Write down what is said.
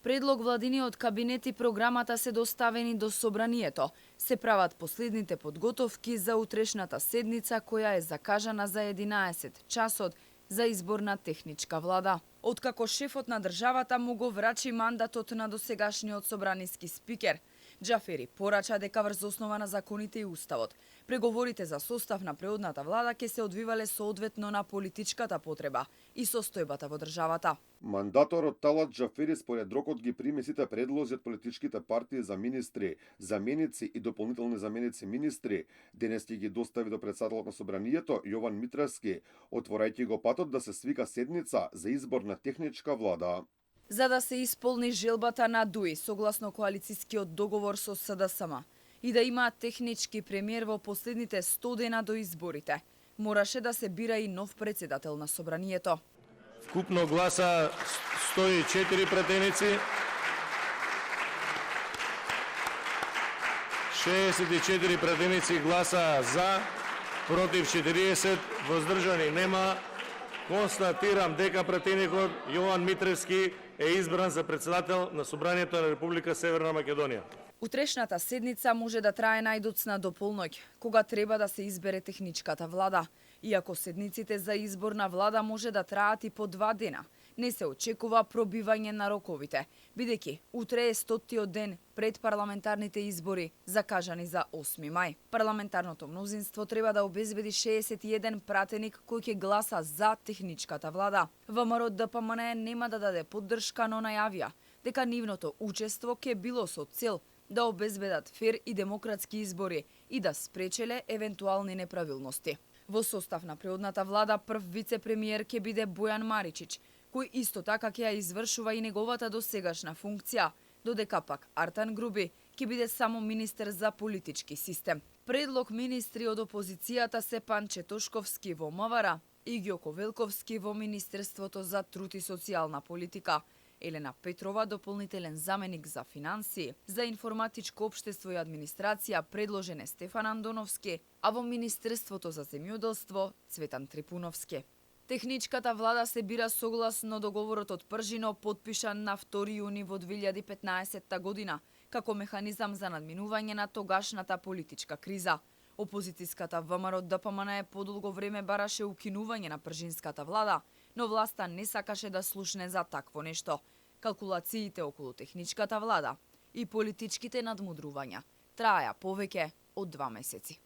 предлог владиниот кабинет и програмата се доставени до собранието. Се прават последните подготовки за утрешната седница која е закажана за 11 часот за избор на техничка влада. Откако шефот на државата му го врачи мандатот на досегашниот собраниски спикер, Џафери порача дека врз основа на законите и уставот, преговорите за состав на преодната влада ќе се одвивале соодветно на политичката потреба и состојбата во државата. Мандаторот Талат Џафери според рокот ги прими сите предлози од политичките партии за министри, заменици и дополнителни заменици министри. Денес ќе ги достави до претседателот на собранието Јован Митревски, отворајќи го патот да се свика седница за избор на техничка влада. За да се исполни желбата на ДУИ согласно коалицискиот договор со СДСМ и да има технички премиер во последните 100 дена до изборите, мораше да се бира и нов претседател на собранието. Вкупно гласа 104 пратеници, 64 пратеници гласа за, против 40, воздржани нема. Констатирам дека пратеникот Јован Митревски е избран за председател на Собранието на Република Северна Македонија. Утрешната седница може да трае најдоцна до полноќ, кога треба да се избере техничката влада. Иако седниците за избор на влада може да траат и по 2 дена, не се очекува пробивање на роковите, бидејќи утре е 100-тиот ден пред парламентарните избори, закажани за 8 мај. Парламентарното мнозинство треба да обезбеди 61 пратеник кој ќе гласа за техничката влада. ВМРО ДПМН нема да даде поддршка, но најавија дека нивното учество ќе било со цел да обезбедат фер и демократски избори и да спречеле евентуални неправилности. Во состав на преодната влада прв вице-премиер ќе биде Бојан Маричич, кој исто така ќе ја извршува и неговата досегашна функција, додека пак Артан Груби ќе биде само министер за политички систем. Предлог министри од опозицијата се Панче Тошковски во МВР и Ѓоко Велковски во Министерството за труд и социјална политика, Елена Петрова, дополнителен заменик за финансии, за информатичко општество и администрација предложен е Стефан Андоновски, а во Министерството за земјоделство Цветан Трипуновски. Техничката влада се бира согласно договорот од Пржино, подпишан на 2 јуни во 2015 година, како механизам за надминување на тогашната политичка криза. Опозицијската ВМРО ДПМН подолго време бараше укинување на пржинската влада, но власта не сакаше да слушне за такво нешто. Калкулациите околу техничката влада и политичките надмудрувања траја повеќе од 2 месеци.